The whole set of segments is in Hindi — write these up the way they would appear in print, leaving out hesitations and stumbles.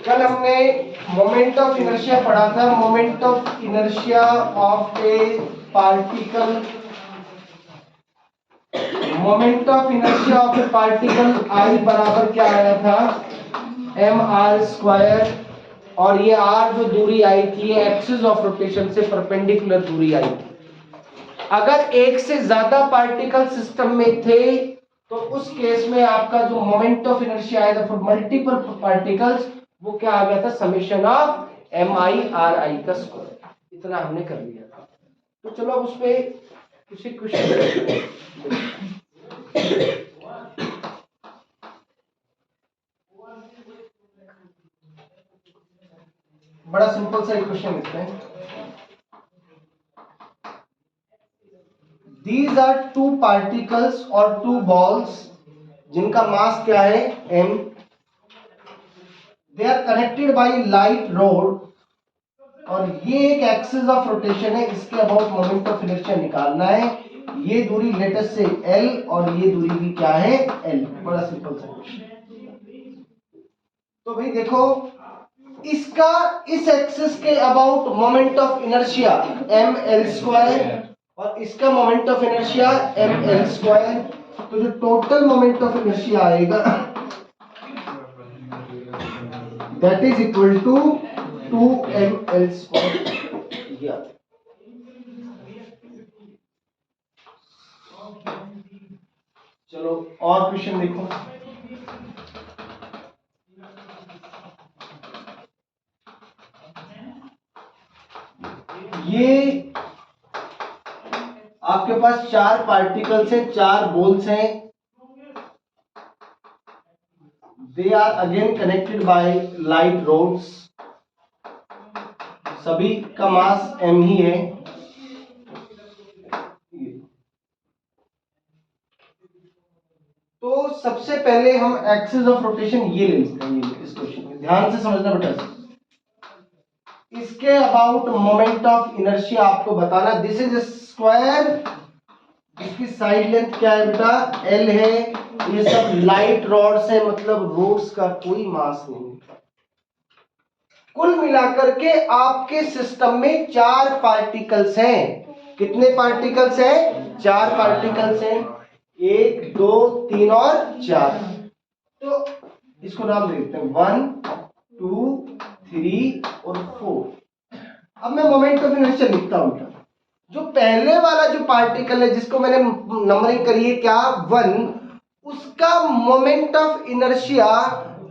कल हमने मोमेंट ऑफ इनर्शिया पढ़ा था। Moment of inertia of a particle, moment of inertia of a particle I बराबर क्या आया था, mr²। और ये r जो दूरी आई थी एक्सिस ऑफ रोटेशन से परपेंडिकुलर दूरी आई थी। अगर एक से ज्यादा पार्टिकल सिस्टम में थे तो उस केस में आपका जो मोमेंट ऑफ इनर्शिया आया था फॉर मल्टीपल पार्टिकल्स, वो क्या आ गया था, समेशन ऑफ mi/ri का स्क्वायर। इतना हमने कर लिया था। तो चलो अब उस पे कुछ क्वेश्चन, बड़ा सिंपल सा क्वेश्चन लिखते हैं। These are two particles or two balls जिनका मास क्या है m। They are connected by light rod और ये एक एक्सिस ऑफ रोटेशन है, इसके अबाउट मोमेंट ऑफ इनर्शिया निकालना है। ये दूरी लेटेस्ट से l और ये दूरी भी क्या है l। बड़ा सिंपल सा क्वेश्चन। तो भाई देखो, इसका इस एक्सिस के about moment of inertia ml² और इसका मोमेंट ऑफ इनर्शिया ml²। तो जो टोटल मोमेंट ऑफ इनर्शिया आएगा that is equal to 2ml²। चलो और क्वेश्चन देखो। ये आपके पास चार पार्टिकल्स हैं, चार बोल्स हैं। They are again connected by light rods. सभी का मास m ही है। तो सबसे पहले हम एक्सिस ऑफ रोटेशन ये ले लेते हैं। इस क्वेश्चन में ध्यान से समझना बेटा। इसके अबाउट मोमेंट ऑफ इनर्शिया आपको बताना। दिस इज स्क्वायर, इसकी साइड लेंथ क्या है बेटा l है। ये सब लाइट रॉड्स है, मतलब रोड्स का कोई मास नहीं। कुल मिलाकर के आपके सिस्टम में चार पार्टिकल्स हैं। कितने पार्टिकल्स हैं? चार पार्टिकल्स हैं। 1 2 3 और 4। तो इसको नाम देते हैं 1 2 3 और 4। अब मैं मोमेंट ऑफ इनर्शिया लिखता हूं। जो पहले वाला जो पार्टिकल है जिसको मैंने नंबरिंग करी है क्या 1, उसका मोमेंट ऑफ इनर्शिया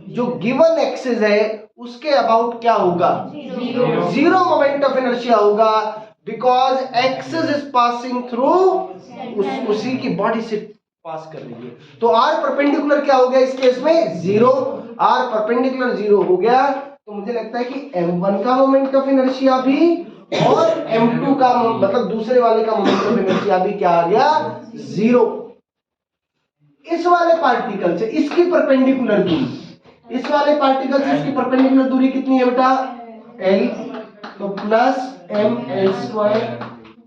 जो गिवन एक्सिस है उसके अबाउट क्या होगा, जीरो मोमेंट ऑफ इनर्शिया होगा, because axis is passing through उसी की बॉडी से पास कर रही है। तो आर परपेंडिकुलर क्या हो गया इस केस में, जीरो। आर परपेंडिकुलर जीरो हो गया तो मुझे लगता है कि m1 का मोमेंट ऑफ इनर्शिया भी और m2 का मतलब दूसरे वाले का मोमेंट ऑफ इनर्शिया भी क्या आ गया, जीरो। इस वाले पार्टिकल से इसकी परपेंडिकुलर दूरी, इस वाले पार्टिकल से इसकी परपेंडिकुलर दूरी कितनी है बेटा l, तो प्लस ml²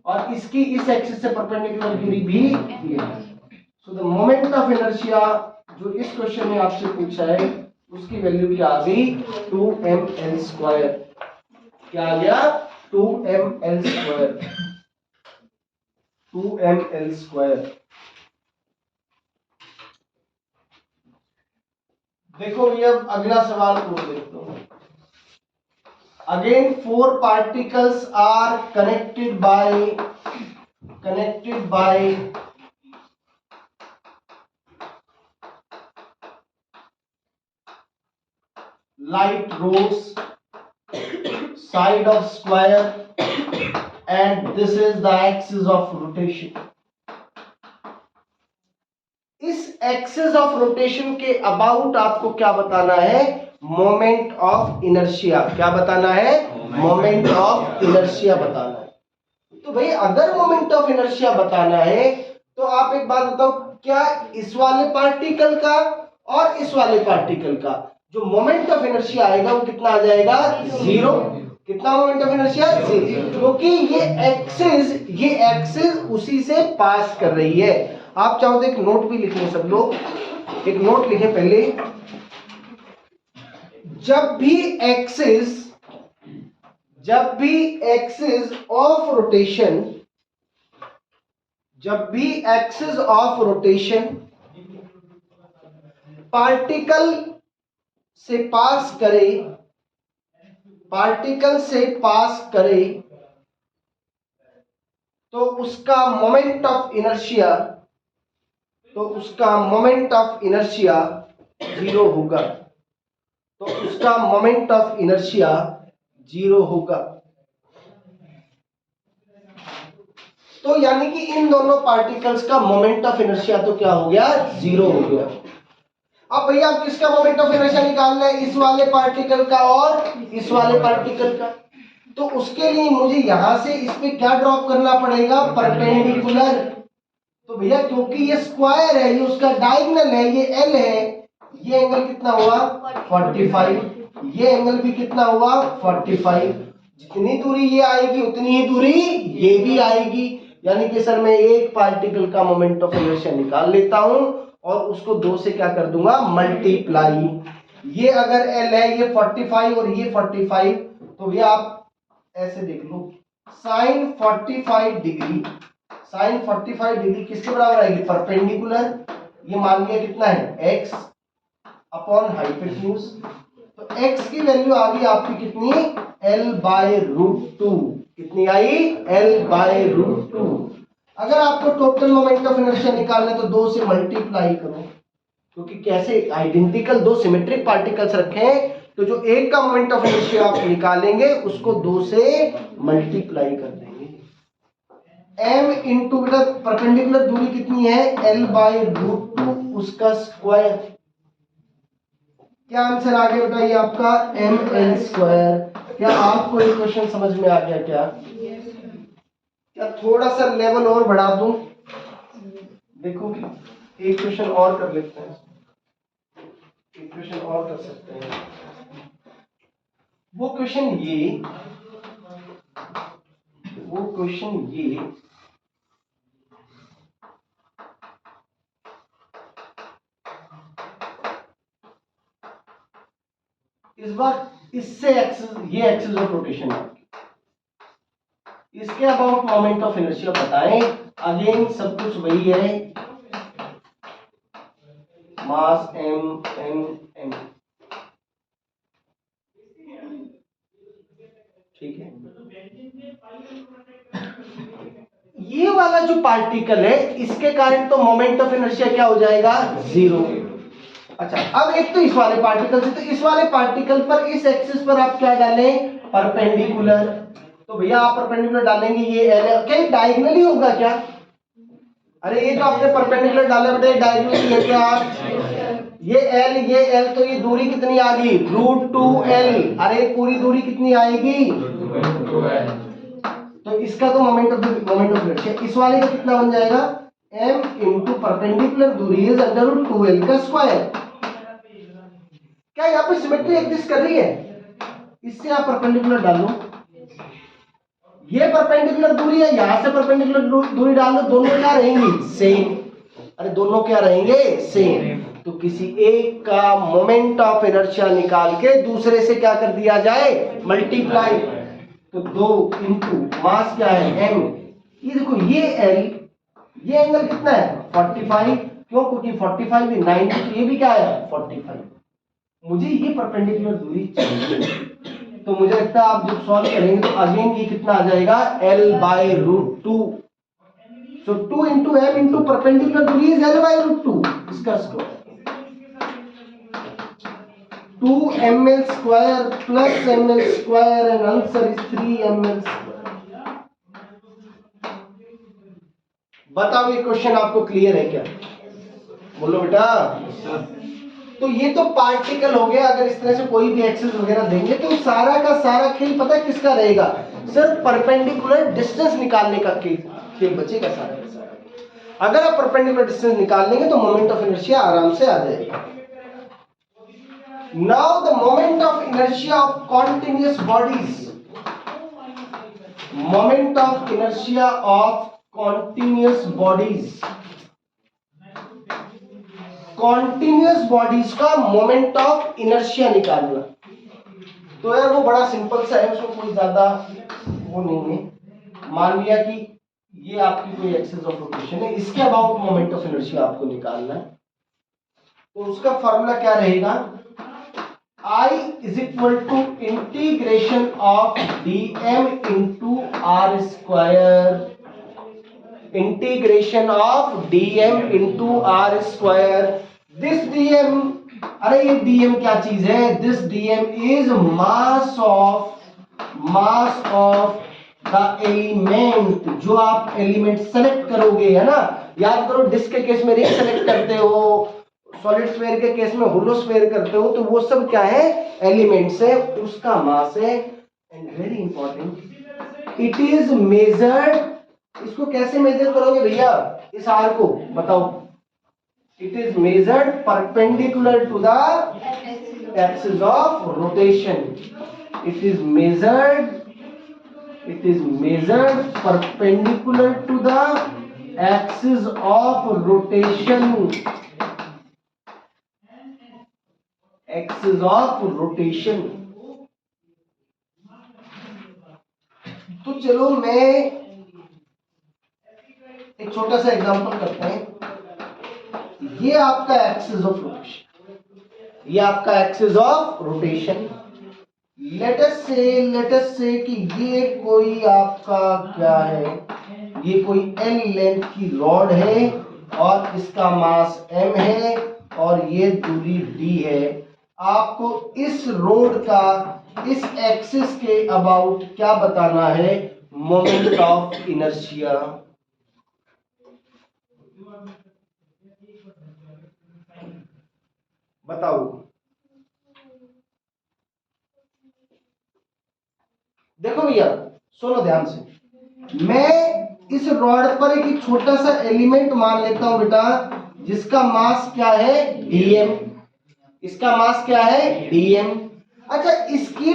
और इसकी इस एक्सिस से परपेंडिकुलर दूरी भी है। So the moment of inertia जो इस क्वेश्चन में आपसे पूछा है उसकी वैल्यू क्या आ गई, 2ml²। क्या आ गया, 2ml²। 2ml²। देखो ये अब अगला सवाल को देखते हो। Again 4 particles are connected by light rods, side of square, and this is the axis of rotation. इस एक्सिस ऑफ रोटेशन के अबाउट आपको क्या बताना है, मोमेंट ऑफ इनर्शिया। क्या बताना है, मोमेंट ऑफ इनर्शिया बताना है। तो भाई अगर मोमेंट ऑफ इनर्शिया बताना है तो आप एक बात बताओ, क्या इस वाले पार्टिकल का और इस वाले पार्टिकल का जो मोमेंट ऑफ इनर्शिया आएगा वो कितना आ जाएगा, जीरो। कितना मोमेंट ऑफ इनर्शिया, जीरो, क्योंकि ये एक्सिस उसी से पास कर रही है। आप चाहो तो एक नोट भी लिखें, सब लोग एक नोट लिखें पहले। जब भी एक्सिस ऑफ रोटेशन पार्टिकल से पास करे तो उसका मोमेंट ऑफ इनर्शिया जीरो होगा। तो यानी कि इन दोनों पार्टिकल्स का मोमेंट ऑफ इनर्शिया तो क्या हो गया, जीरो हो गया। अब भैया आप किसका मोमेंट ऑफ इनर्शिया निकालना है, इस वाले पार्टिकल का और इस वाले पार्टिकल का। तो उसके लिए मुझे यहां से इस पे क्या ड्रॉप करना पड़ेगा, परपेंडिकुलर। तो भैया क्योंकि ये स्क्वायर है, ये उसका डायगोनल है, ये एल है, ये एंगल कितना हुआ 45, ये एंगल भी कितना हुआ 45। जितनी दूरी ये आएगी उतनी ही दूरी ये भी आएगी। यानी कि सर मैं एक पार्टिकल का मोमेंट ऑफ इनर्शिया निकाल लेता हूं और उसको 2 से क्या कर दूंगा, मल्टीप्लाई। ये अगर एल है, ये 45 और ये 45, तो भैया आप ऐसे देख लो, साइन 45 डिग्री किसके बराबर आएगी, परपेंडिकुलर। ये मान लिया कितना है, x अपॉन हाइपोटेन्यूज। तो x की वैल्यू आ गई आपकी कितनी, L/√2। कितनी आई, L/√2। अगर आपको टोटल मोमेंट ऑफ इनर्शिया निकालना है तो 2 से मल्टीप्लाई करो, क्योंकि कैसे आइडेंटिकल 2 सिमेट्रिक पार्टिकल्स रखे हैं, तो जो एक का मोमेंट ऑफ इनर्शिया आप निकालेंगे उसको 2 से मल्टीप्लाई कर देंगे। m इंटू परपेंडिकुलर दूरी कितनी है, L/√2 उसका स्क्वायर। क्या आंसर आ गया बताइए आपका, ml²। क्या आपको ये क्वेश्चन समझ में आ गया क्या थोड़ा सा लेवल और बढ़ा दूं, देखो एक क्वेश्चन और कर लेते हैं, एक क्वेश्चन और कर सकते हैं। वो क्वेश्चन ये इस बार इससे ये एक्सिस ऑफ रोटेशन है, इसके अबाउट मोमेंट ऑफ इनर्शिया बताएं। अगेन सब कुछ वही है, मास m, ठीक है। ये वाला जो पार्टिकल है इसके कारण तो मोमेंट ऑफ इनर्शिया क्या हो जाएगा, जीरो। अच्छा अब एक तो इस वाले पार्टिकल से, तो इस वाले पार्टिकल पर इस एक्सिस पर आप क्या डालें, परपेंडिकुलर। तो भैया आप परपेंडिकुलर डालेंगे, ये एल है, क्या डायगोनल ही होगा क्या, अरे ये जो आपने परपेंडिकुलर डाला बेटा डायगोनल ही है क्या, ये एल तो ये दूरी कितनी आ गई, √2l। अरे पूरी दूरी कितनी आएगी, तो इसका तो मोमेंट ऑफ इनर्शिया इस वाले का कितना बन जाएगा, m इंटू परपेंडिकुलर दूरी इज √2l का स्क्वायर। क्या यहाँ पे सिमेट्री एग्जिस्ट कर रही है, इससे आप परपेंडिकुलर डालो, ये परपेंडिकुलर दूरी है, यहां से परपेंडिकुलर दूरी डाल लो, दोनों क्या रहेंगी, सेम। अरे दोनों क्या रहेंगे, सेम। तो किसी एक का मोमेंट ऑफ इनर्शिया निकाल के दूसरे से क्या कर दिया जाए, मल्टीप्लाई। तो 2 इंटू मास क्या है m, ये देखो ये l, ये एंगल कितना है 45, क्यों, क्योंकि 45 भी 90, तो ये भी क्या है 45। मुझे ये परपेंडिकुलर दूरी चाहिए, तो मुझे लगता है आप जब सॉल्व करेंगे तो अगेन ये कितना आ जाएगा, L/√2। सो 2 इंटू m इंटू परपेंडिकुलर दूरी इज L/√2, इसका square 2ml² plus ml² and answer is 3ml²। बताओ ये क्वेश्चन आपको क्लियर है क्या, बोलो बेटा। तो ये तो पार्टिकल हो गया, अगर इस तरह से कोई भी एक्सिस वगैरह देंगे तो सारा का सारा खेल पता है किसका रहेगा, सिर्फ परपेंडिकुलर डिस्टेंस निकालने का खेल बचेगा सारा का सारा। अगर आप परपेंडिकुलर डिस्टेंस निकाल लेंगे तो मोमेंट ऑफ इनर्शिया आराम से आ जाएगा। Now the moment of inertia of continuous bodies, moment of inertia of continuous bodies, continuous bodies का मोमेंट ऑफ इनर्शिया निकालना। तो यार वो बड़ा सिंपल सा है, उसमें कोई ज्यादा वो नहीं है। मान लिया कि ये आपकी कोई एक्सिस ऑफ रोटेशन है, इसके अबाउट मोमेंट ऑफ इनर्शिया आपको निकालना है, तो उसका फॉर्मूला क्या रहेगा, I is equal to integration of dm into r square, integration of dm into r square, this dm, अरे ये dm क्या चीज है, this dm is mass of the element, जो आप एलिमेंट सेलेक्ट करोगे, है ना, याद करो डिस्क के केस में रिंग सेलेक्ट करते हो, सॉलिड स्फीयर के केस में होलो स्फीयर करते हो, तो वो सब क्या है, एलिमेंट्स है, उसका मास है। And very important, it is measured, इसको कैसे मेजर करोगे भैया, इस आर को बताओ, it is measured perpendicular to the axis of rotation, it is measured perpendicular to the axis of rotation, axis of rotation। तो चलो मैं एक छोटा सा एग्जांपल करते हैं, ये आपका एक्सिस ऑफ रोटेशन, ये आपका axis of rotation, let us से कि ये कोई आपका क्या है, ये कोई n लेंथ की रॉड है और इसका मास m है और ये दूरी d है। आपको इस रोड का इस एक्सिस के अबाउट क्या बताना है, मोमेंट ऑफ इनर्शिया। बताओ, देखो भैया सुनो ध्यान से, मैं इस रॉड पर एक छोटा सा एलिमेंट मान लेता हूं बेटा, जिसका मास क्या है, dm, इसका मास क्या है, dm। अच्छा, इसकी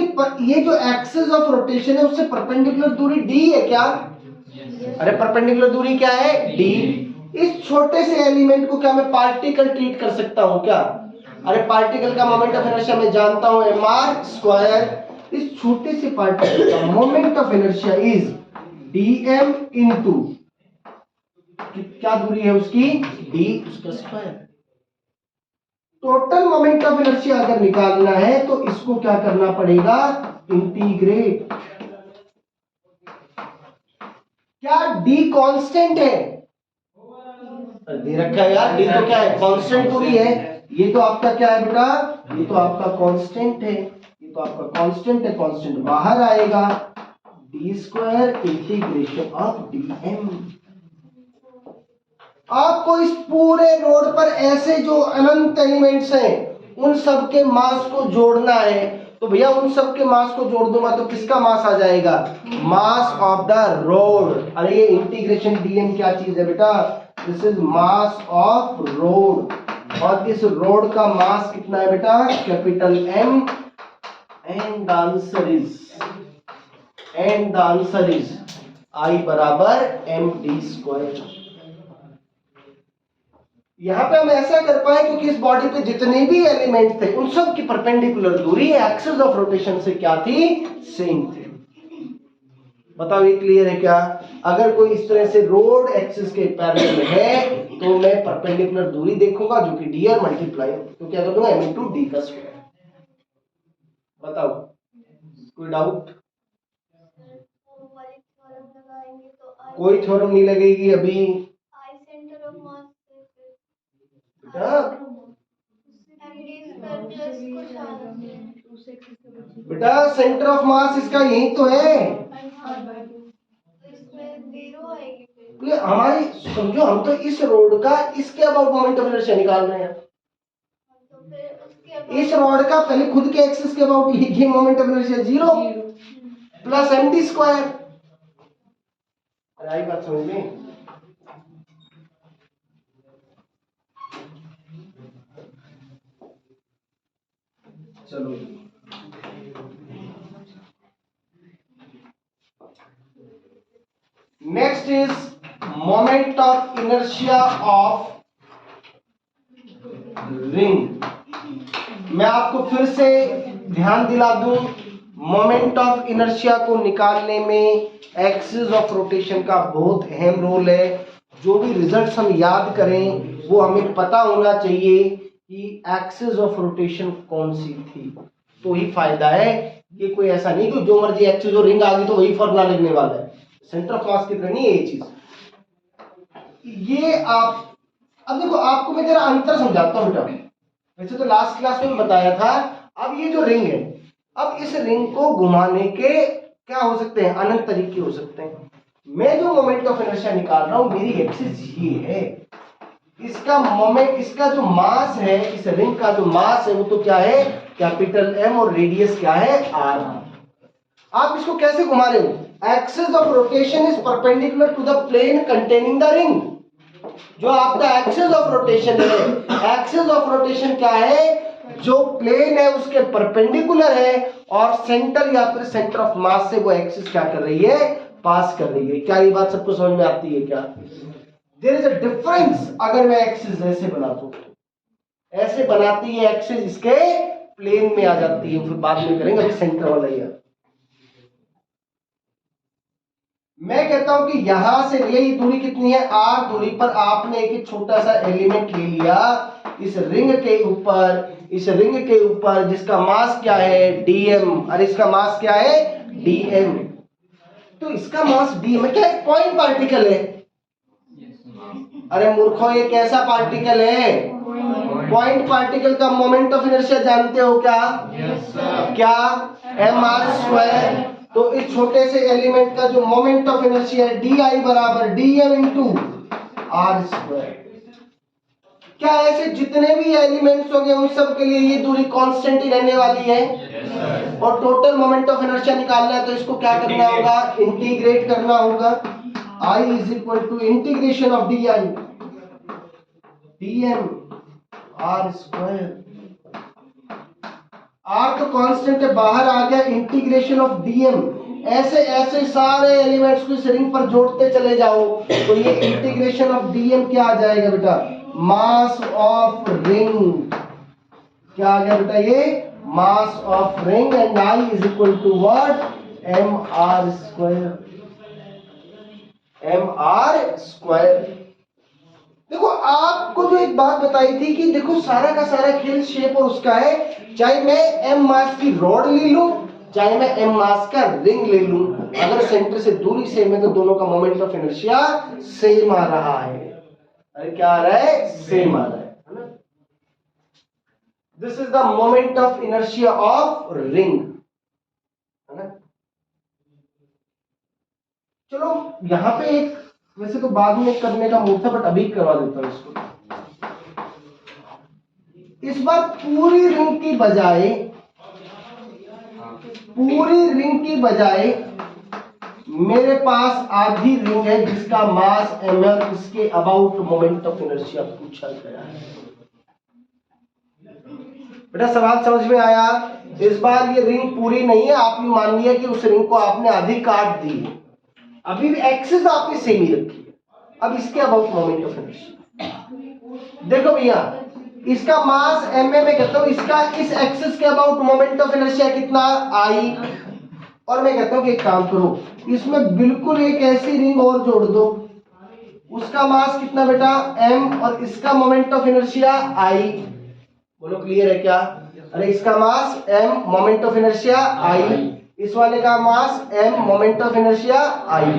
ये जो एक्सिस ऑफ रोटेशन है उससे परपेंडिकुलर दूरी d है क्या, अरे परपेंडिकुलर दूरी क्या है, d। इस छोटे से एलिमेंट को क्या मैं पार्टिकल ट्रीट कर सकता हूं क्या, अरे पार्टिकल का मोमेंट ऑफ इनर्शिया मैं जानता हूं mr स्क्वायर, इस छोटे से पार्टिकल का moment of inertia is dm into क्या दूरी है उसकी, d उसका square. Total moment of inertia अगर निकालना है तो इसको क्या करना पड़ेगा, इंटीग्रेट। क्या d कांस्टेंट है, दे रखा है यार, d तो क्या है, कांस्टेंट दूरी है, ये तो आपका क्या है बेटा, ये तो आपका कांस्टेंट है, ये तो आपका कांस्टेंट है, कांस्टेंट बाहर आएगा, d square integration of dm। आपको इस पूरे रोड पर ऐसे जो अनंत एलिमेंट्स हैं उन सब के मास को जोड़ना है, तो भैया उन सब के मास को जोड़ दूंगा तो किसका मास आ जाएगा, मास ऑफ द रोड। अरे ये इंटीग्रेशन dm क्या चीज है बेटा, this is mass of road, और इस रोड का मास कितना है बेटा, capital M, and the answer is I बराबर md स्क्वायर। यहां पे हम ऐसा कर पाए क्योंकि इस बॉडी पे जितने भी एलिमेंट थे उन सब की परपेंडिकुलर दूरी एक्सिस ऑफ रोटेशन से क्या थी, सेम थी। बताओ ये क्लियर है क्या, अगर कोई इस तरह से रोड एक्सिस के पैरेलल है तो मैं परपेंडिकुलर दूरी देखूंगा जो कि d और मल्टीप्लाई, तो क्या कर दूंगा m इनटू d का स्क्वायर। बताओ कोई डाउट, कोई थ्योरम नहीं लगेगी अभी बेटा, सेंटर ऑफ मास इसका यही तो है, ये हमारी समझो, हम तो इस रोड का इसके अबाउट मोमेंट ऑफ इनर्शिया निकाल रहे हैं, इस रोड का पहले खुद के एक्सिस के अबाउट ये moment of inertia 0 plus md square. I बात समझ में, चलो next is moment of inertia of ring. मैं आपको फिर से ध्यान दिला दूं, मोमेंट ऑफ इनर्शिया को निकालने में एक्सिस ऑफ रोटेशन का बहुत अहम रोल है। जो भी रिजल्ट्स हम याद करें वो हमें पता होना चाहिए कि एक्सिस ऑफ रोटेशन कौन सी थी, तो ही फायदा है। ये कोई ऐसा नहीं कि जो मर्जी एक्सिस और रिंग आ गई तो वही फॉर्मूला लगने वाला है, सेंटर ऑफ मास की तरह नहीं है ये चीज। ये आप अब देखो, आपको मैं जरा अंतर समझाता हूँ बेटा। वैसे तो लास्ट क्लास में बताया था। अब ये जो रिंग है, अब इस रिंग को घुमाने के क्या हो सकते हैं, अनंत तरीके हो सकते हैं। मैं जो मोमेंट ऑफ इनर्शिया निकाल रहा हूं, मेरी एक्सिस ये है, इसका मोमेंट, इसका जो मास है, इस रिंग का जो मास है वो तो क्या है, कैपिटल एम, और रेडियस क्या है, आर। आप इसको कैसे घुमा रहे हो, axis of rotation is perpendicular to the plane containing the ring. जो आपका एक्सिस ऑफ रोटेशन है, एक्सिस ऑफ रोटेशन क्या है, जो प्लेन है उसके परपेंडिकुलर है, और सेंटर या फिर सेंटर ऑफ मास से वो एक्सिस क्या कर रही है, पास कर रही है। क्या ये बात सबको समझ में आती है क्या? There is a difference. अगर मैं एक्सिस ऐसे बनाता हूं, ऐसे बनाती है एक्सिस, इसके प्लेन में आ जाती है, फिर बाद में करेंगे, अभी सेंटर वाला ही है। मैं कहता हूं कि यहां से ये दूरी कितनी है, आर दूरी पर आपने एक छोटा सा एलिमेंट ले लिया इस रिंग के ऊपर, इस रिंग के ऊपर जिसका मास क्या है, डीएम, और इसका मास क्या है, डीएम। तो इसका मास डीएम है, क्या एक पॉइंट पार्टिकल है? अरे मूर्खों, ये कैसा पार्टिकल है, पॉइंट पार्टिकल का मोमेंट ऑफ इनर्शिया जानते हो क्या? क्या? M are square. तो इस छोटे से एलिमेंट का जो मोमेंट ऑफ इनर्शिया है, डी आई बराबर d m into r square. क्या ऐसे जितने भी एलिमेंट्स होंगे उन सब के लिए ये दूरी कांस्टेंट ही रहने वाली है? और टोटल मोमेंट ऑफ इनर्शिया निकालना है तो इसको क्या करना होगा, इंटीग्रेट करना होगा। I is equal to integration of d I d m are square. R तो कांस्टेंट है, बाहर आ गया, इंटीग्रेशन ऑफ डीएम। ऐसे ऐसे सारे एलिमेंट्स को इस रिंग पर जोड़ते चले जाओ तो ये इंटीग्रेशन ऑफ डीएम क्या आ जाएगा बेटा, मास ऑफ रिंग। क्या आ गया बेटा, ये mass of ring. And I is equal to what, m are square, m are square. देखो, आपको जो एक बात बताई थी कि देखो सारा का सारा खेल शेप और उसका है, चाहे मैं एम मास की रॉड ले लूं, चाहे मैं एम मास का रिंग ले लूं, अगर सेंटर से दूरी सेम है तो दोनों का मोमेंट ऑफ इनर्शिया सेम आ रहा है। अरे क्या आ रहा है, सेम आ रहा है ना। This is the moment of inertia of ring, है ना। चलो यहां पे एक, वैसे तो बाद में करने का मूड था बट अभी करवा देता हूं इसको। इस बार पूरी रिंग की बजाय, पूरी रिंग की बजाय मेरे पास आधी रिंग है जिसका मास एम है, इसके अबाउट मोमेंट ऑफ इनर्शिया पूछा गया है। बेटा सवाल समझ में आया? इस बार ये रिंग पूरी नहीं है, आपने मान लिया कि उस रिंग को आपने आधी काट दी है, अभी भी एक्सिस आपने सेम ही रखी है। अब इसके अबाउट मोमेंट ऑफ इनर्शिया देखो भैया, इसका मास एम में कहता हूं, इसका इस एक्सिस के अबाउट मोमेंट ऑफ इनर्शिया कितना, आई। और मैं कहता हूं कि एक काम करो, इसमें बिल्कुल एक ऐसी रिंग और जोड़ दो, उसका मास कितना बेटा, एम, और इसका मोमेंट ऑफ इनर्शिया आई। बोलो क्लियर है क्या? अरे इसका mass M, moment of inertia I, इस वाले का mass M, moment of inertia I.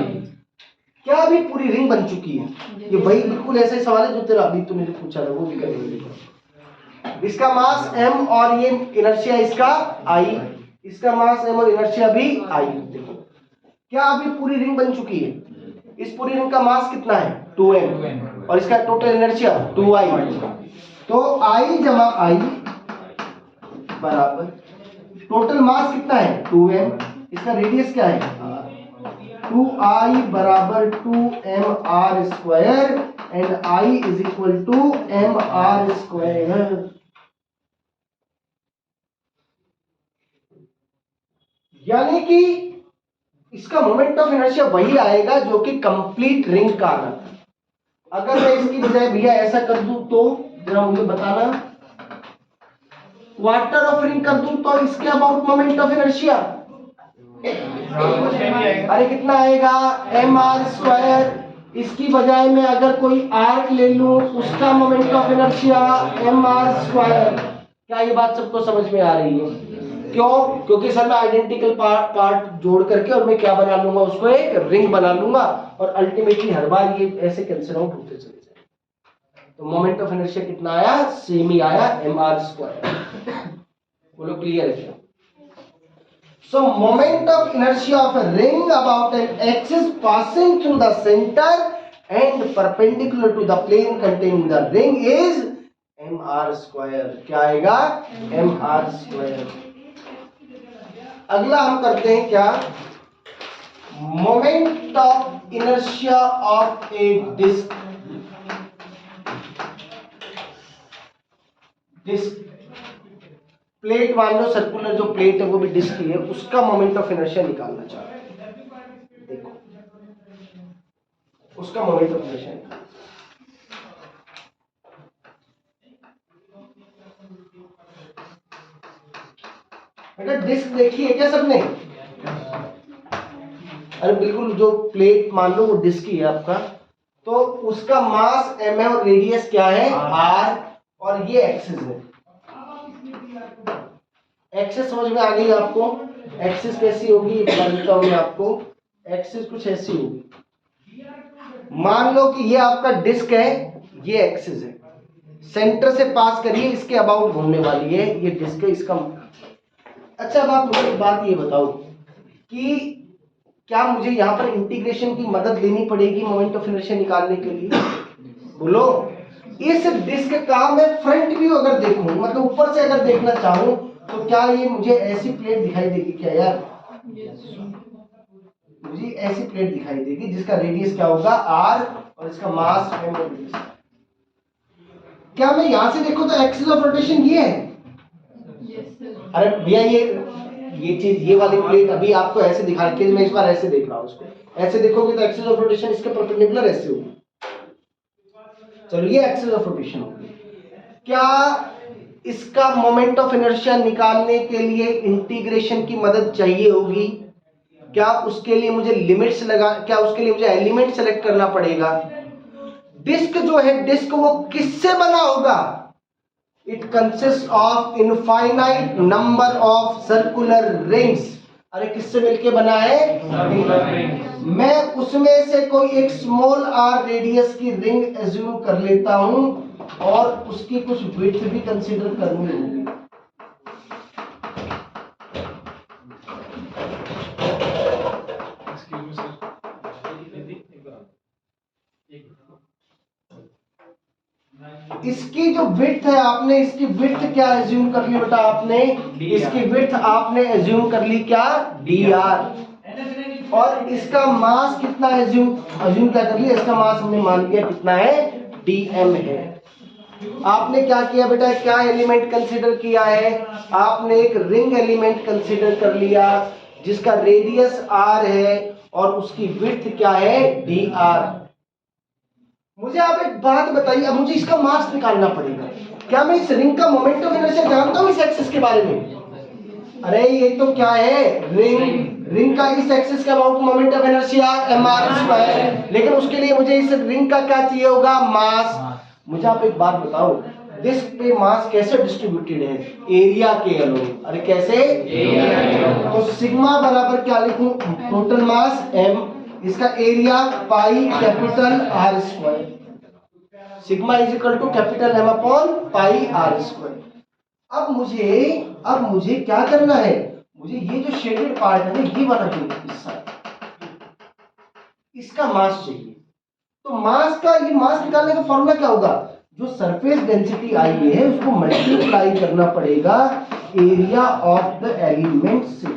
क्या अभी पूरी रिंग बन चुकी है? ये वही बिल्कुल ऐसा ही सवाल है जो तेरा अभी तूने जो पूछा था वो भी करेंगे। इसका मास एम और ये इनर्शिया इसका आई, इसका मास एम और इनर्शिया भी आई। देखो क्या अभी पूरी रिंग बन चुकी है? इस पूरी रिंग का मास कितना है, 2m, और इसका टोटल इनर्शिया 2i। तो i जमा i बराबर टोटल मास कितना है, 2m, इसका रेडियस क्या है, 2i बराबर 2mr square, and i is equal to mr square. यानी कि इसका मोमेंट ऑफ इनर्शिया वही आएगा जो कि कंप्लीट रिंग का आना था। अगर मैं इसकी बजाय भैया ऐसा कर दूं तो जरा मुझे बताना, क्वार्टर ऑफ रिंग कर दूं तो इसके अबाउट मोमेंट ऑफ इनर्शिया अरे कितना आएगा mr²। इसकी बजाय मैं अगर कोई आर्क ले लूं, उसका मोमेंट ऑफ इनर्शिया mr²। क्या ये बात सबको समझ में आ रही है? क्यों? क्योंकि सर मैं आइडेंटिकल पार्ट जोड़ करके और मैं क्या बना लूंगा, उसको एक रिंग बना लूंगा और अल्टीमेटली हर बार ये ऐसे कैंसिल आउट होते चले जाएंगे। तो मोमेंट ऑफ इनर्शिया कितना आया? सेम ही आया, mr²। बोलो क्लियर है? So moment of inertia of a ring about an axis passing through the center and perpendicular to the plane containing the ring is mr²। क्या आएगा? mr²। अगला हम करते हैं क्या? Moment of inertia of a disc. Disc plate मान लो, सर्कुलर जो प्लेट है वो भी डिस्क की है, उसका मोमेंट ऑफ इनर्शिया निकालना चाहते हैं। देखो उसका मोमेंट ऑफ इनर्शिया निकालना। बेटा डिस्क देखी है क्या सबने? अरे बिल्कुल, जो प्लेट मान लो वो डिस्क की है आपका, तो उसका मास m है और रेडियस क्या है? r, और ये एक्सिस है। एक्सिस समझ में आ गई आपको? एक्सिस कैसी होगी बता देता हूं मैं आपको। एक्सिस कुछ ऐसी होगी, मान लो कि ये आपका डिस्क है, ये एक्सिस है, सेंटर से पास करिए, इसके अबाउट घूमने वाली है, ये डिस्क है, इसका। अच्छा अब आप मुझे एक बात ये बताओ कि क्या मुझे यहाँ पर इंटीग्रेशन की मदद लेनी पड़ेगी मोमेंट ऑफ इनर्शिया निकालने के लिए? बोलो। इस डिस्क का मैं फ्रंट व्यू अगर देखूं, मतलब ऊपर से अगर देखना चाहूं, तो क्या ये मुझे ऐसी प्लेट दिखाई देगी क्या यार? मुझे ऐसी प्लेट दिखाई देगी जिसका रेडियस क्या होगा? r, और इसका मास m है। क्या मैं यहां से देखूं तो एक्सिस ऑफ रोटेशन ये है? अरे भैया ये चीज, ये वाली प्लेट अभी आपको ऐसे दिखा के मैं इस बार ऐसे देख रहा हूं, उसको ऐसे देखोगे तो एक्सिस ऑफ रोटेशन इसके परपेंडिकुलर ऐसे होगी। चलो ये एक्सिस ऑफ रोटेशन होगी। क्या इसका मोमेंट ऑफ इनर्शिया निकालने के लिए इंटीग्रेशन की मदद चाहिए होगी? क्या उसके लिए मुझे लिमिट्स क्या उसके लिए मुझे एलिमेंट सेलेक्ट करना पड़ेगा? डिस्क जो है, डिस्क वो किससे बना होगा? It consist of infinite number of circular rings. अरे किससे मिलके बना है? मैं उसमें से कोई एक स्मॉल r रेडियस की रिंग एज्यूम कर लेता हूं और उसकी कुछ विड्थ भी कंसीडर करनी होगी। इसकी जो विड्थ है, आपने इसकी विड्थ क्या एज्यूम कर ली बेटा? आपने इसकी विड्थ आपने एज्यूम कर ली क्या? dr। और इसका मास कितना एज्यूम क्या कर लिया? इसका मास हमने मान लिया कितना है? dm है। आपने क्या किया बेटा? क्या एलिमेंट कंसीडर किया है? आपने एक रिंग एलिमेंट कंसीडर कर लिया जिसका रेडियस r है और उसकी विड्थ क्या है? dr। मुझे आप एक बात बताइए, अब मुझे इसका मास निकालना पड़ेगा। क्या मैं इस रिंग का मोमेंट ऑफ इनर्शिया जानता हूं इस एक्सिस के बारे में? अरे ये तो क्या है? रिंग का इस एक्सिस के about moment of inertia mr², लेकिन उसके लिए मुझे इस रिंग का क्या चाहिए होगा? मास। मुझे आप एक बात बताओ, डिस्क पे मास कैसे डिस्ट्रीब्यूटेड है? एरिया के अलोंग। अरे कैसे? एरिया। तो सिग्मा बराबर क्या लिखूं? टोटल मास m, इसका area pi capital r²। Sigma is equal to capital M upon pi r²। अब मुझे क्या करना है? मुझे ये जो शेडेड पार्ट है ना, ये वाला जो हिस्सा, इसका मास चाहिए। तो ये मास निकालने का फॉर्मूला क्या होगा? जो सरफेस डेंसिटी आई है उसको मल्टीप्लाई करना पड़ेगा एरिया ऑफ द एलिमेंट से।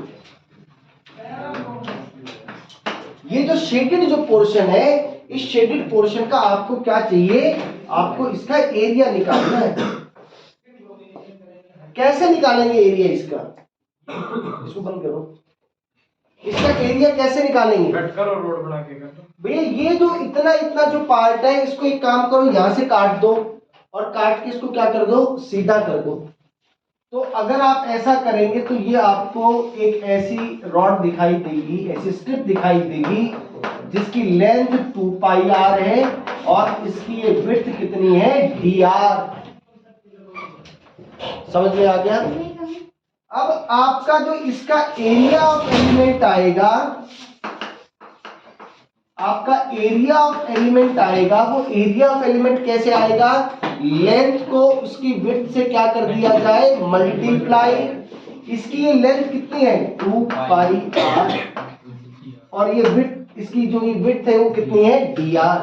ये जो शेडेड जो पोर्शन है, इस शेडेड पोर्शन का आपको क्या चाहिए? आपको इसका एरिया निकालना है। कैसे निकालेंगे एरिया इसका? इसको बंद करो। इसका एरिया कैसे निकालेंगे? कट करो, रोड बना के कर। भैया ये जो इतना जो पार्ट है, इसको एक काम करो, यहां से काट दो और काट के इसको क्या कर दो? सीधा कर दो। तो अगर आप ऐसा करेंगे तो ये आपको एक ऐसी रॉड दिखाई देगी, ऐसी स्ट्रिप दिखाई देगी जिसकी लेंथ 2 पाई आर है और इसकी ये विड्थ कितनी है, डी आर। समझ में आ गया? अब आपका जो इसका एरिया ऑफ एलिमेंट आएगा, आपका एरिया ऑफ एलिमेंट आएगा, वो एरिया ऑफ एलिमेंट कैसे आएगा, लेंथ को उसकी विड्थ से क्या कर दिया जाए, मल्टीप्लाई। इसकी ये लेंथ कितनी है, 2 पाई आर, और ये विड्थ, इसकी जो ये विड्थ है वो कितनी है, डी आर।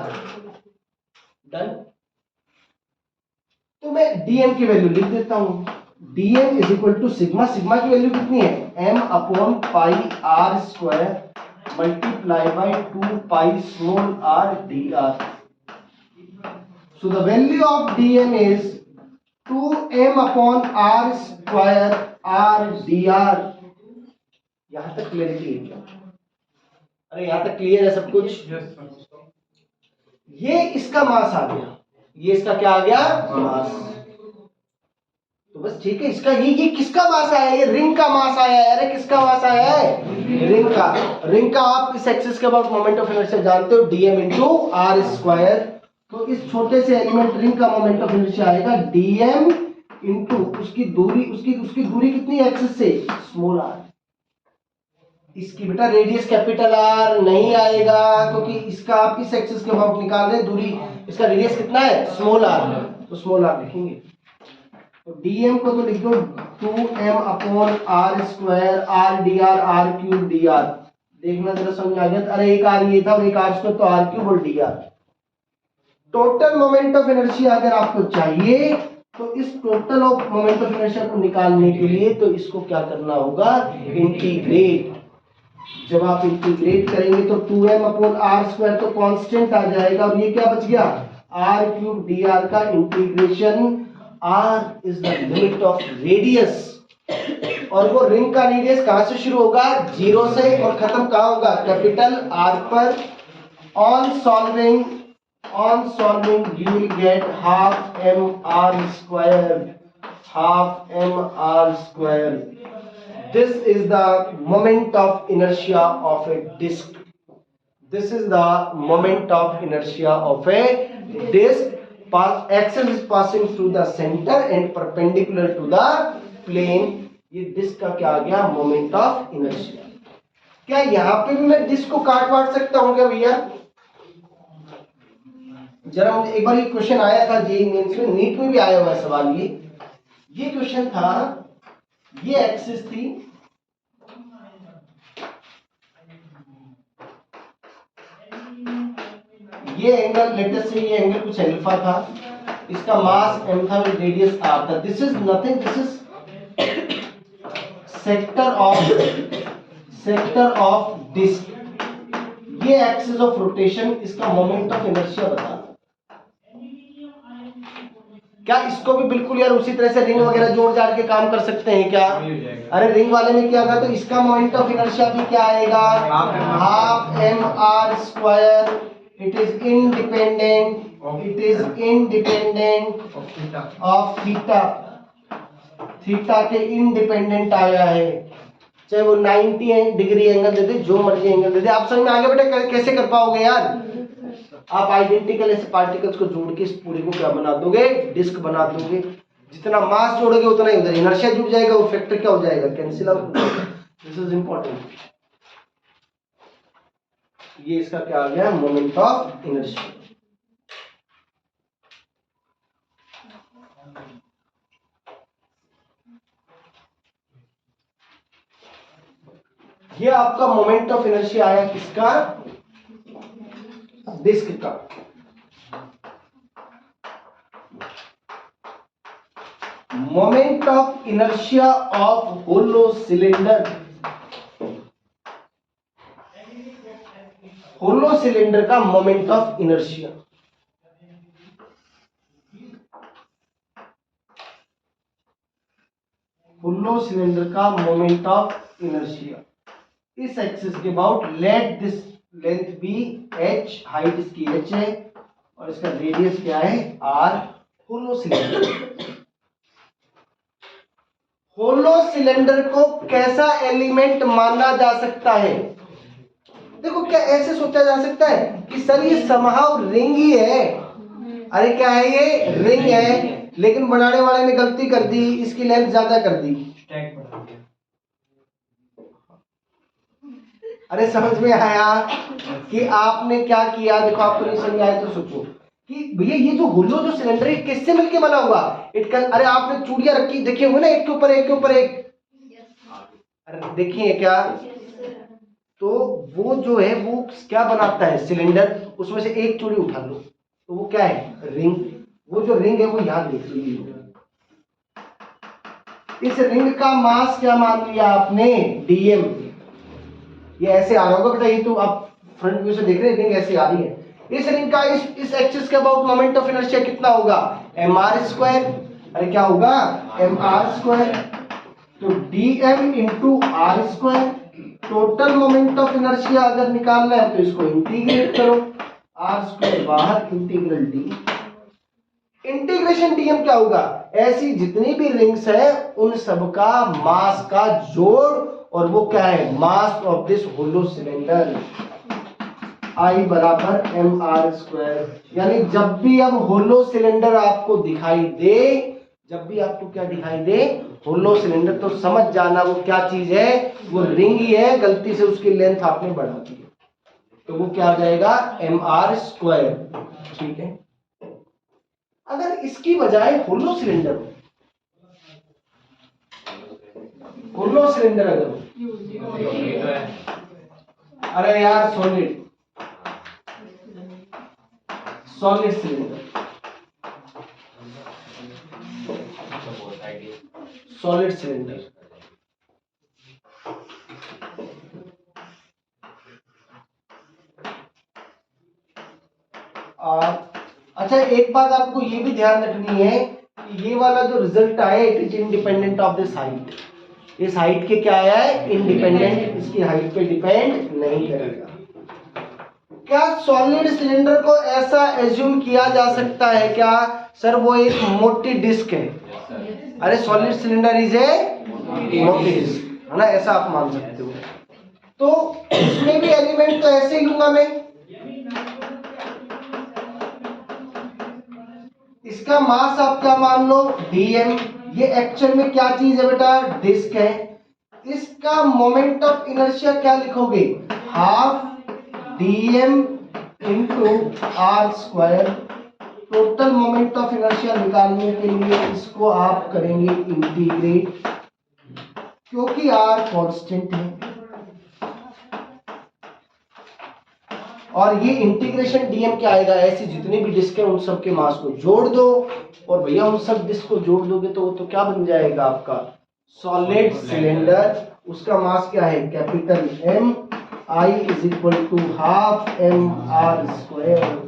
डन। तो मैं डीएम की वैल्यू लिख देता हूं, dm is equal to sigma, sigma की वैल्यू कितनी है, m upon pi r square multiply by 2 pi small r d r. So the value of dm is 2m upon r square r dr। यहां तक क्लियरिटी है क्या? अरे यहां तक क्लियर है सब कुछ? ये इसका मास आ गया, ये इसका क्या आ गया, मास। तो बस ठीक है, इसका ये किसका मास आया, ये रिंग का मास आया है। अरे किसका मास आया है, रिंग का। रिंग का आप इस एक्सिस के अबाउट मोमेंट ऑफ इनर्शिया जानते हो, dm इंटू आर स्क्वायर। तो इस छोटे से एलिमेंट रिंग का मोमेंट ऑफ इनर्शिया आएगा dm इंटू उसकी दूरी, उसकी दूरी कितनी है एक्सिस से, स्मॉल आर। इसकी बेटा रेडियस कैपिटल आर नहीं आएगा, क्योंकि इसका आप इस एक्सिस के अबाउट निकाल रहे हैं दूरी, इसका रेडियस कितना है, स्मॉल आर, तो स्मॉल आर लिखेंगे। तो dm को तो लिख दो 2m upon r square r d r, r cube d r. देखना जरा समझ में आ गया? अरे एक आर ये था और एक आर स्क्वायर, तो आर क्यूब और D R. Total moment of inertia अगर आपको चाहिए तो इस total of moment of inertia को निकालने के लिए तो इसको क्या करना होगा, इंटीग्रेट। जब आप इंटीग्रेट करेंगे तो 2m अपॉन आर स्क्वायर तो कांस्टेंट आ जाएगा, और ये क्या बच गया, आर क्यूब डी आर का integration. R is the limit of radius, और वो रिंग का रेडियस कहां से शुरू होगा, 0 से, और खत्म कहां होगा, कैपिटल आर पर। On solving you will get half mr square, half mr square. This is the moment of inertia of a disk. This is the moment of inertia of a disk. Axis is passing through the center and perpendicular to the plane. ये डिस्क का क्या आ गया, मोमेंट ऑफ इनर्शिया। क्या यहाँ पे भी मैं डिस्क को काट सकता हूँ क्या भैया? जरा मुझे एक बार ये क्वेश्चन आया था जेईई मेंस में, नीट में भी आया हुआ है सवाल। ये क्वेश्चन था, ये एक्सिस थी, ये एंगल लेटेस्ट से, ये एंगल कुछ अल्फा था, इसका मास m था, रेडियस r था। This is nothing, this is sector of disc. ये एक्सिस ऑफ रोटेशन, इसका मोमेंट ऑफ इनर्शिया बता। क्या इसको भी बिल्कुल यार उसी तरह से रिंग वगैरह जोड़ जाड़ के काम कर सकते हैं क्या? अरे रिंग वाले में क्या था, तो इसका मोमेंट ऑफ इनर्शिया भी क्या आएगा, half M R square. It is independent of theta. Theta के इंडिपेंडेंट आया है, चाहे वो 90 डिग्री एंगल दे दे, जो मर्जी एंगल दे दे। आप समझ में आगे बेटा कैसे कर पाओगे यार? आप आइडेंटिकल ऐसे पार्टिकल्स को जोड़ के इस पूरे को क्या बना दोगे, डिस्क बना दोगे। जितना मास जोड़ोगे उतना ही उधर इनर्शिया जुड़ जाएगा, वो फैक्टर क्या हो जाएगा, cancel out. This is important. ये इसका क्या आ गया, मोमेंट ऑफ इनर्शिया। ये आपका मोमेंट ऑफ इनर्शिया आया किसका, डिस्क का। Moment of inertia of hollow cylinder. Hollow cylinder का moment of inertia, hollow cylinder का मोमेंट ऑफ इनर्शिया इस एक्सिस के about, let this length be h, height इसकी h है, और इसका रेडियस क्या है r। Hollow cylinder hollow cylinder को कैसा एलिमेंट माना जा सकता है? देखो क्या ऐसे सोचा जा सकता है कि सर ये समहाउ रिंग ही है, अरे क्या है ये रिंग है, लेकिन बनाने वाले ने गलती कर दी, इसकी लेंथ ज्यादा कर दी। अरे समझ में आया कि आपने क्या किया? देखो आपको नहीं समझ आया तो सोचो कि भैया ये जो होलो जो सिलेंडर है किससे मिलके बना हुआ? इट कैन, अरे आपने चूड़ियां रखी देखे होंगे ना, एक के ऊपर एक के ऊपर एक, अरे देखिए क्या, तो वो जो है वो क्या बनाता है सिलेंडर, उसमें से एक चूड़ी उठा लो तो वो क्या है रिंग। वो जो रिंग है वो यहां देख लीजिए, इस रिंग का मास क्या मान लिया आपने? डीएम। ये ऐसे आ रहा होगा बेटा, ये तो आप फ्रंट व्यू से देख रहे हैं, रिंग ऐसे आ रही है। इस रिंग का इस एक्सिस के अबाउट मोमेंट ऑफ इनर्शिया कितना होगा? mr square. अरे क्या होगा? mr square. तो dm into r square. Total moment of inertia अगर निकालना है तो इसको इंटीग्रेट करो, आर स्क्वायर बाहर, इंटीग्रल डी। इंटीग्रेशन डीएम क्या होगा? ऐसी जितनी भी रिंग्स है उन सबका मास का जोड़, और वो क्या है? Mass of this hollow cylinder, I बराबर एम आर स्क्वायर। यानी जब भी अब होलो सिलेंडर आपको दिखाई दे, जब भी आपको क्या दिखाई दे? होलो सिलेंडर, तो समझ जाना वो क्या चीज है? वो रिंग ही है, गलती से उसकी लेंथ आपने बढ़ा दी, तो वो क्या आ जाएगा? M are square. ठीक है, अगर इसकी बजाय होलो सिलेंडर हो, होलो सिलेंडर अगर हो, अरे यार solid, solid cylinder, solid cylinder, और अच्छा एक बात आपको ये भी ध्यान रखनी है कि ये वाला जो रिजल्ट आया it is independent of this height. इस हाइट के क्या आया है? इंडिपेंडेंट, इसकी हाइट पे डिपेंड नहीं करेगा। क्या सॉलिड सिलेंडर को ऐसा एज्यूम किया जा सकता है क्या सर वो एक मोटी डिस्क है? अरे सॉलिड सिलेंडर इज ए मोटी डिस्क, है ना, ऐसा आप मान सकते हो। तो इसमें भी एलिमेंट तो ऐसे ही लूंगा मैं, इसका मास आप क्या मान लो? डीएम। ये एक्चुअल में क्या चीज है बेटा? डिस्क है। इसका मोमेंट ऑफ इनर्शिया क्या लिखोगे? Half dm into r square. Total moment of inertia निकालने के लिए इसको आप करेंगे इंटीग्रेट, क्योंकि आर कांस्टेंट है, और ये इंटीग्रेशन डीएम क्या आएगा? ऐसी जितनी भी डिस्क है उन सब के मास को जोड़ दो, और भैया उन सब डिस्क को जोड़ दोगे तो वो तो क्या बन जाएगा आपका? Solid cylinder. उसका मास क्या है? Capital M, I is equal to half M R square.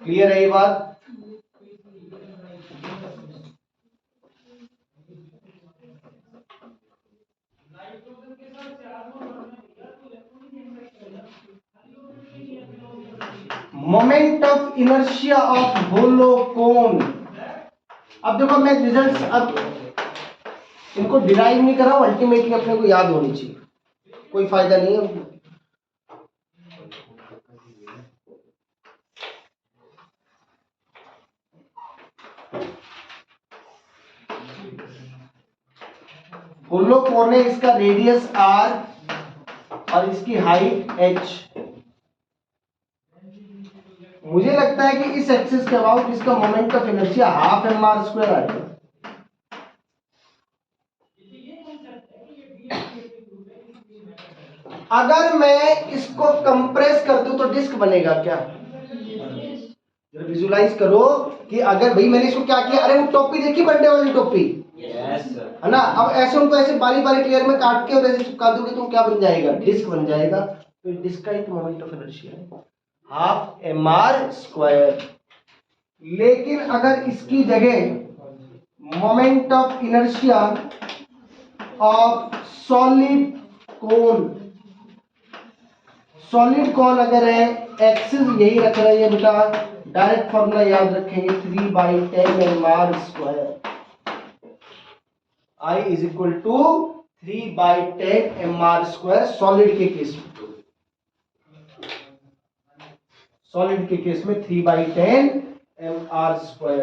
Clear है ये बात? Moment of inertia of hollow cone. अब देखो मैं रिजल्ट्स अब इनको डिराइव नहीं कर रहा हूं, अल्टीमेटली अपने को याद होनी चाहिए, कोई फायदा नहीं है। होलो कोन है, इसका रेडियस आर और इसकी हाइट h। मुझे लगता है कि इस एक्सिस के अबाउट इसका moment of inertia half M R square आएगा। अगर मैं इसको कंप्रेस कर दूं तो डिस्क बनेगा क्या? विजुलाइज करो कि अगर भाई मैंने इसको क्या किया, अरे वो टोपी देखी बर्थडे वाली टोपी, है ना, अब ऐसे उनको ऐसे बारी बारी क्लियर में काट के और ऐसे चिपका दोगे तो क्या बन जाएगा? डिस्क बन जाएगा। तो डिस्क का एक मोमेंट ऑफ इनर्शिया है हाफ एम आर स्क्वायर। लेकिन अगर इसकी जगह moment of inertia of solid cone, solid कोन अगर है, एक्सिस यही रख रही है बेटा डायरेक्ट फॉर्मूला याद रखेंगे 3/10 mr²। I is equal to 3/10 mr² solid के केस में, सॉलिड के केस में 3/10 mr²।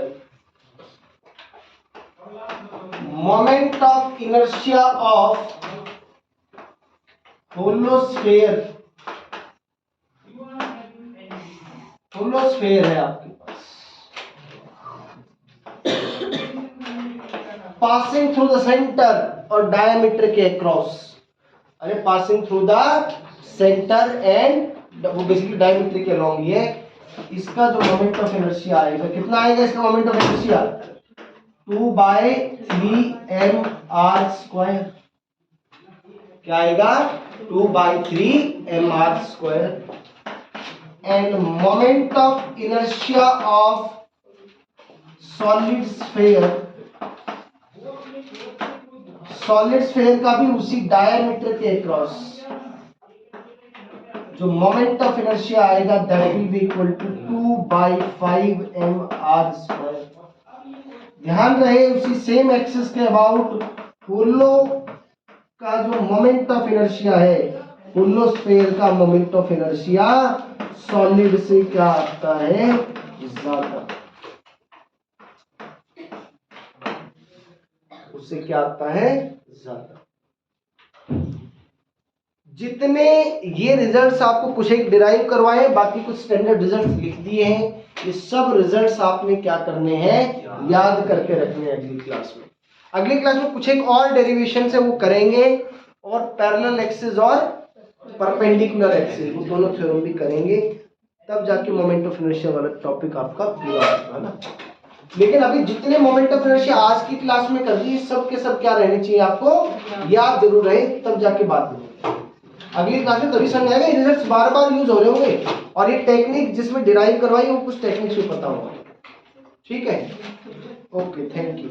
Moment of inertia of hollow sphere, hollow sphere है आपके पास, पासिंग थ्रू द सेंटर और डायमीटर के अक्रॉस, अरे passing through the centre and वो बेसिकली डायमीटर के अलोंग, ये इसका जो मोमेंट ऑफ इनर्शिया आएगा कितना आएगा, इसका मोमेंट ऑफ इनर्शिया 2/3 mr²। क्या आएगा 2/3 mr²। And moment of inertia of solid sphere, solid sphere का भी उसी डायमीटर के अक्रॉस जो मोमेंट ऑफ इनर्शिया आएगा that will be equal to 2/5 mr²। ध्यान रहे उसी सेम एक्सिस के अबाउट होलो का जो मोमेंट ऑफ इनर्शिया है, होलोस्फेयर का मोमेंट ऑफ इनर्शिया सॉलिड से क्या आता है ज्यादा, उससे क्या आता है ज्यादा। जितने ये रिजल्ट्स आपको कुछ एक डिराइव करवाए, बाकी कुछ स्टैंडर्ड रिजल्ट्स लिख दिए हैं, ये सब रिजल्ट्स आपने क्या करने हैं याद करके रखने हैं अगली क्लास में। अगली क्लास में कुछ एक और डेरिवेशन से वो करेंगे और पैरेलल एक्सिस और परपेंडिकुलर एक्सिस वो दोनों थ्योरम भी करेंगे, तब जाके मोमेंट ऑफ इनर्शिया वाला टॉपिक आपका पूरा होगा ना। लेकिन अभी जितने मोमेंट ऑफ इनर्शिया आज की क्लास में कर दी सब के सब क्या रहने चाहिए आपको याद जरूर रहे, तब जाके बात होगी। अगली क्लास में तभी समझ आएगा, ये रिजल्ट्स बार बार यूज हो रहे होंगे और ये टेक्निक जिसमें डिराइव करवाई वो कुछ टेक्निक्स भी पता होगा। ठीक है, ओके, थैंक यू।